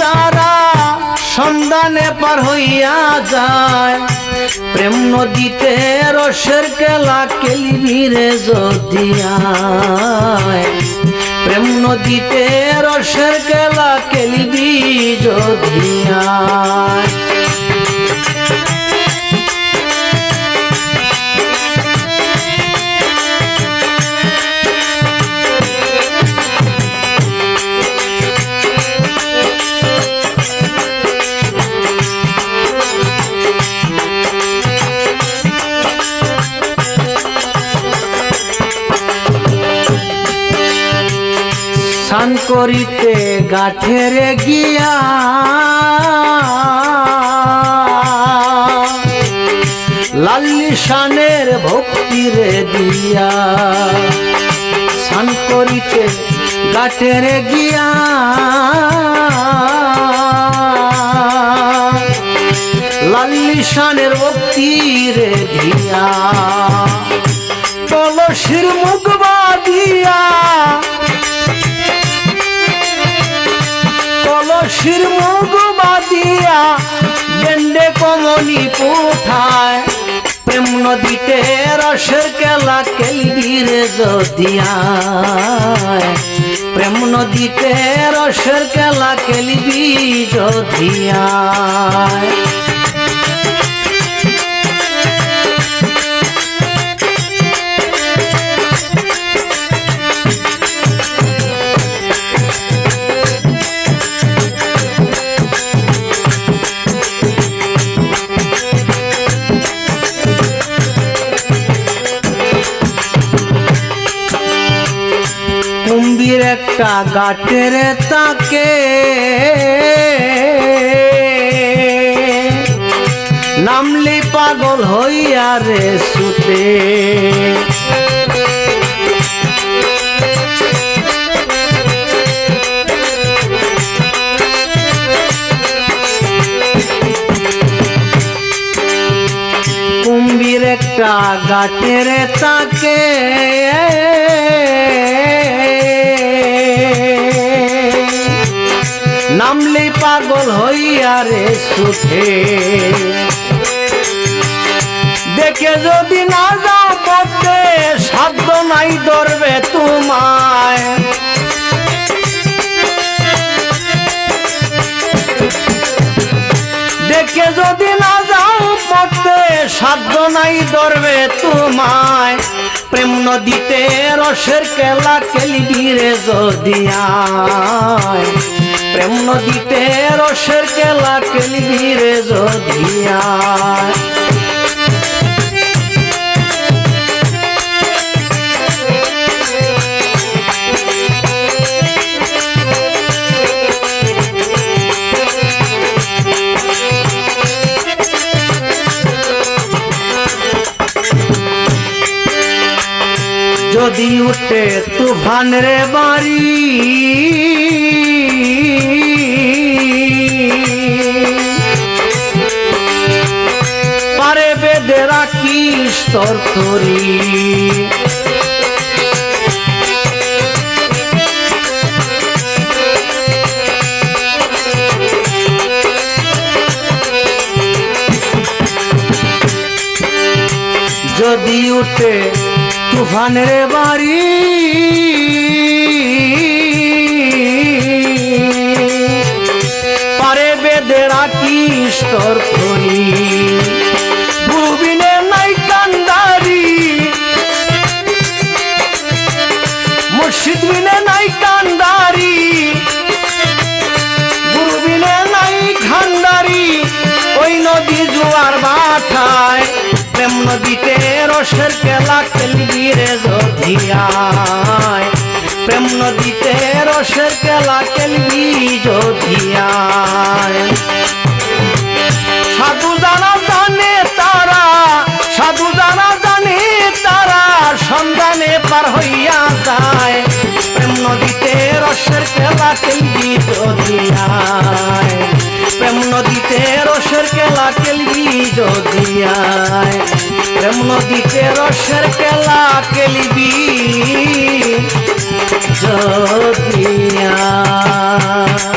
তারা সন্ধানে পার হইয়া যায়। প্রেম নদীতে রসের কেলা খেলবি রে যদি আয়, প্রেম নদীতে রসের কেলা খেলবি যদি আয়। স্নান করিতে গাঠের গিয়া লাল্লি শানের ভক্তিরে দিয়া, স্নান করিতে গাঠের গিয়া লাল্লি শানের ভক্তিরে দিয়া, তুলসীর মুখ বাঁধিয়া তুলসীর মুখ বাঁধিয়া গেন্ডে কমনি কোঠায়। প্রেম নদীতে রসের কেলা খেলবি রে যদি আয়, প্রেম নদীতে রসের কেলা খেলবি যদি আয়। কুম্ভীর একটা গাটের তাকে নামলি পাগল হইয়া রে সুতে, কুম্ভীর একটা গাটের তাকে নামলি পাগল হইয়া রে সুখে। দেখে যদি না যাও পথে সাধ্য নাই ধরবে তোমায়, দেখে যদি না যাও পথে সাধ্য নাই ধরবে তোমায়। প্রেম নদীতে রসের কেলা খেলবি রে যদি আয়, প্রেম নদীতে রসের কেলা খেলবি রে যদি আয়। যদি উঠে তুফান রে বাড়ি পারে বেঁধে রাখিস তোর তরি, যদি উঠে তুফানের বাড়ি পারে বেঁধে রাখিস তোর তরি। বুবিনে নাই কান্দারি মুর্শিদ বিনে নাই কান্দারি, গুরু বিনে নাই খান্দারি, ওই নদী জোয়ার বাঠায়। প্রেম নদীতে রসের কেলা খেলবি রে যদি আয়, প্রেম নদীতে রসের কেলা খেলবি যদি আয়। সাধু জানা জানে তারা, সাধু জানা জানে তারা সন্ধানে পার হইয়া যায়। প্রেম নদীতে রসের কেলা খেলবি যদি আয়, প্রেম নদীতে রসের কেলা খেলবি যদি আয়, প্রেম নদীতে রসের কেলা খেলবি যদি আয়।